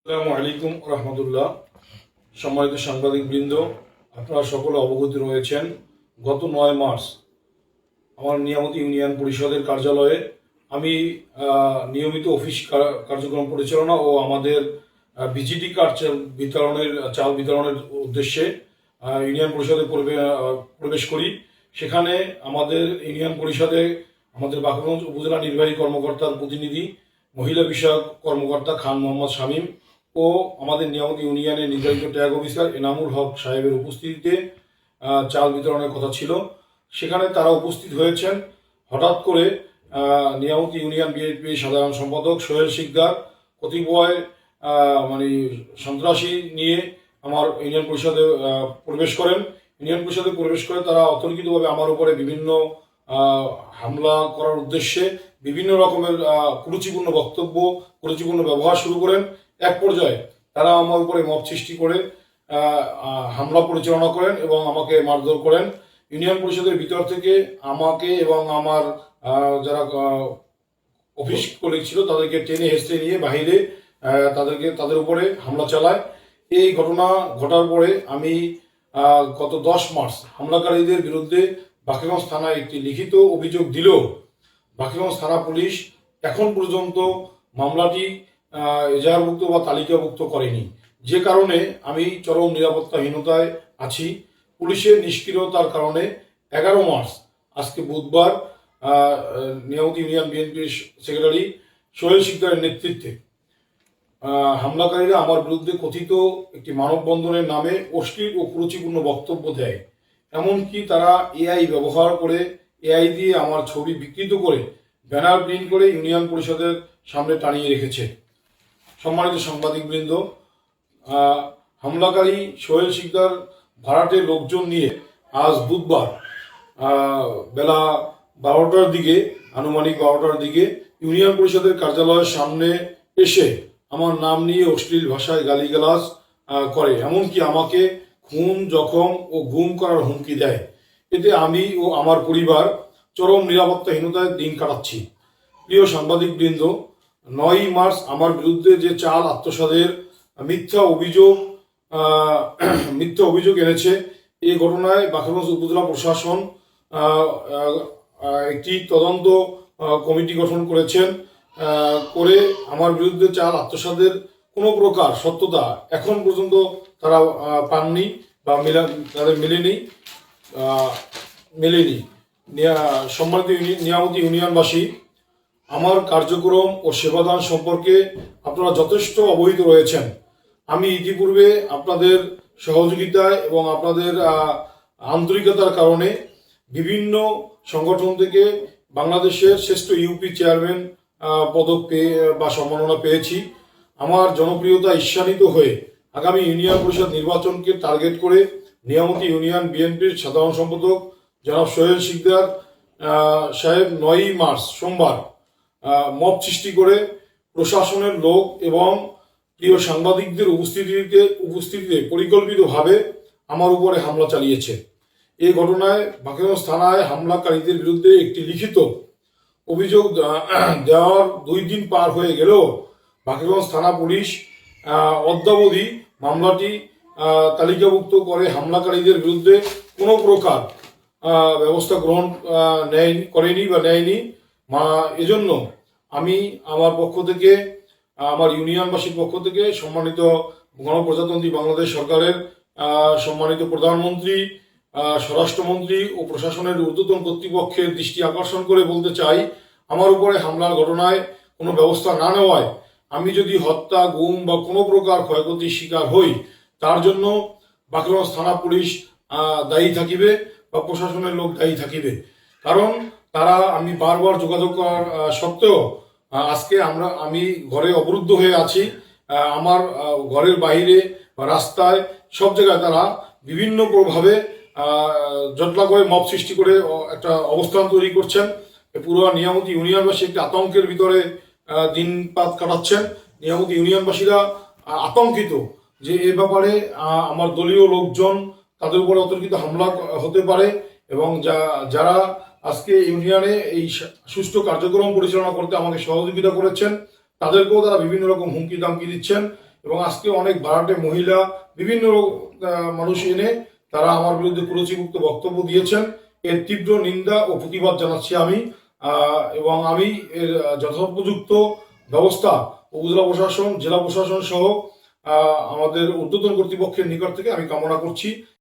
আসসালামু আলাইকুম রহমতুল্লাহ। সম্মানিত সাংবাদিকবৃন্দ, আপনারা সকলে অবগত রয়েছেন, গত ৯ মার্চ আমার নিয়ামত ইউনিয়ন পরিষদের কার্যালয়ে আমি নিয়মিত অফিস কার্যক্রম পরিচালনা ও আমাদের বিজিটি কার্ড চাল বিতরণের উদ্দেশ্যে ইউনিয়ন পরিষদে প্রবেশ করি। সেখানে আমাদের ইউনিয়ন পরিষদে আমাদের বাকেরগঞ্জ উপজেলা নির্বাহী কর্মকর্তার প্রতিনিধি, মহিলা বিষয়ক কর্মকর্তা খান মোহাম্মদ শামীম ও আমাদের নিয়ামত ইউনিয়নের নির্বাচিত ট্যাগ অফিসার এনামুল হক সাহেবের উপস্থিতিতে চাল বিতরণের কথা ছিল। সেখানে তারা উপস্থিত হয়েছেন। হঠাৎ করে নিয়ামত ইউনিয়ন বিএনপি সাধারণ সম্পাদক সোহেল শিকদার কতিপয় সন্ত্রাসী নিয়ে আমার ইউনিয়ন পরিষদে প্রবেশ করেন। ইউনিয়ন পরিষদে প্রবেশ করে তারা অতর্কিতভাবে আমার উপরে বিভিন্ন হামলা করার উদ্দেশ্যে বিভিন্ন রকমের কুরুচিপূর্ণ বক্তব্য, কুরুচিপূর্ণ ব্যবহার শুরু করেন। এক পর্যায়ে তারা আমার উপরে মব সৃষ্টি করে হামলা পরিচালনা করেন এবং আমাকে মারধর করেন। ইউনিয়ন পরিষদের ভিতর থেকে আমাকে এবং আমার যারা অফিস কলিগ ছিল তাদেরকে টেনে হেঁচড়ে নিয়ে বাহিরে তাদের উপরে হামলা চালায়। এই ঘটনা ঘটার পরে আমি গত 10 মার্চ হামলাকারীদের বিরুদ্ধে বাকেরগঞ্জ থানায় একটি লিখিত অভিযোগ দিলেও বাকেরগঞ্জ থানা পুলিশ এখন পর্যন্ত মামলাটি এজাহারভুক্ত বা তালিকাভুক্ত করেনি, যে কারণে আমি চরম নিরাপত্তাহীনতায় আছি। পুলিশের নিষ্ক্রিয়তার কারণে 11 মার্চ আজকে বুধবার নিয়ামত ইউনিয়ন বিএনপির সেক্রেটারি সোহেল শিকদারের নেতৃত্বে হামলাকারীরা আমার বিরুদ্ধে কথিত একটি মানববন্ধনের নামে অশ্লীল ও কুরুচিপূর্ণ বক্তব্য দেয়। এমনকি তারা এআই ব্যবহার করে, এআই দিয়ে আমার ছবি বিকৃত করে ব্যানার প্রিন্ট করে ইউনিয়ন পরিষদের সামনে টানিয়ে রেখেছে। সম্মানিত সাংবাদিকবৃন্দ, হামলাকারী সোহেল শিকদার ভাড়াটে লোকজন নিয়ে আজ বুধবার বেলা 12টার দিকে, আনুমানিক 12টার দিকে ইউনিয়ন পরিষদের কার্যালয়ের সামনে এসে আমার নাম নিয়ে অশ্লীল ভাষায় গালিগালাজ করে, এমনকি আমাকে খুন, জখম ও গুম করার হুমকি দেয়। এতে আমি ও আমার পরিবার চরম নিরাপত্তাহীনতায় দিন কাটাচ্ছি। প্রিয় সাংবাদিকবৃন্দ, 9 মার্চ আমার বিরুদ্ধে যে চাল আত্মসাতের মিথ্যা অভিযোগ এনেছে, এই ঘটনায় বাকেরগঞ্জ উপজেলা প্রশাসন একটি তদন্ত কমিটি গঠন করেছেন। করে আমার বিরুদ্ধে চাল আত্মসাতের কোনো প্রকার সত্যতা এখন পর্যন্ত তারা পাননি বা তাদের মেলেনি। সম্মানিত নিয়ামতি ইউনিয়নবাসী, আমার কার্যক্রম ও সেবাদান সম্পর্কে আপনারা যথেষ্ট অবহিত রয়েছেন। আমি ইতিপূর্বে আপনাদের সহযোগিতায় এবং আপনাদের আন্তরিকতার কারণে বিভিন্ন সংগঠন থেকে বাংলাদেশের শ্রেষ্ঠ ইউপি চেয়ারম্যান পদক পেয়ে বা সম্মাননা পেয়েছি। আমার জনপ্রিয়তা ঈর্ষান্বিত হয়ে আগামী ইউনিয়ন পরিষদ নির্বাচনকে টার্গেট করে নিয়ামতি ইউনিয়ন বিএনপির সাধারণ সম্পাদক জনাব সোহেল শিকদার সাহেব 9 মার্চ সোমবার মব সৃষ্টি করে প্রশাসনের লোক এবং প্রিয় সাংবাদিকদের উপস্থিতিতে পরিকল্পিতভাবে আমার উপরে হামলা চালিয়েছে। এই ঘটনায় বাকেরগঞ্জ থানায় হামলাকারীদের বিরুদ্ধে একটি লিখিত অভিযোগ দেওয়ার 2 দিন পার হয়ে গেলেও বাকেরগঞ্জ থানা পুলিশ অদ্যাবধি মামলাটি তালিকাভুক্ত করে হামলাকারীদের বিরুদ্ধে কোনো প্রকার ব্যবস্থা গ্রহণ নেয়নি। এজন্য আমি আমার পক্ষ থেকে, আমার ইউনিয়নবাসীর পক্ষ থেকে সম্মানিত গণপ্রজাতন্ত্রী বাংলাদেশ সরকারের সম্মানিত প্রধানমন্ত্রী, স্বরাষ্ট্রমন্ত্রী ও প্রশাসনের ঊর্ধ্বতন কর্তৃপক্ষের দৃষ্টি আকর্ষণ করে বলতে চাই, আমার উপরে হামলার ঘটনায় কোনো ব্যবস্থা না নেওয়ায় আমি যদি হত্যা, গুম বা কোনো প্রকার ক্ষয়ক্ষতির শিকার হই, তার জন্য বাকেরগঞ্জ থানা পুলিশ দায়ী থাকিবে বা প্রশাসনের লোক দায়ী থাকিবে। কারণ তারা, আমি বারবার যোগাযোগ করার সত্ত্বেও আজকে আমি ঘরে অবরুদ্ধ হয়ে আছি। আমার ঘরের বাইরে বা রাস্তায় সব জায়গায় তারা বিভিন্নভাবে জটলা করে মব সৃষ্টি করে একটা অবস্থান তৈরি করছেন। পুরো নিয়ামতি ইউনিয়নবাসী একটি আতঙ্কের ভিতরে দিনপাত কাটাচ্ছেন। নিয়ামতি ইউনিয়নবাসীরা আতঙ্কিত যে এ ব্যাপারে আমার দলীয় লোকজন তাদের উপরে অতর্কিত হামলা হতে পারে এবং যারা আজকে ইউনিয়নে এই সুষ্ঠু কার্যক্রম পরিচালনা করতে আমাকে সহযোগিতা করেছেন তাদেরকেও তারা বিভিন্ন রকম হুমকি দামকি দিচ্ছেন এবং আজকে অনেক বারাটে মহিলা বিভিন্ন মানুষ এনে তারা আমার বিরুদ্ধে কুরুচিমুক্ত বক্তব্য দিয়েছেন। এর তীব্র নিন্দা ও প্রতিবাদ জানাচ্ছি আমি, এবং আমি এর যথোপযুক্ত ব্যবস্থা উপজেলা প্রশাসন, জেলা প্রশাসন সহ আমাদের ঊর্ধ্বতন কর্তৃপক্ষের নিকট থেকে আমি কামনা করছি।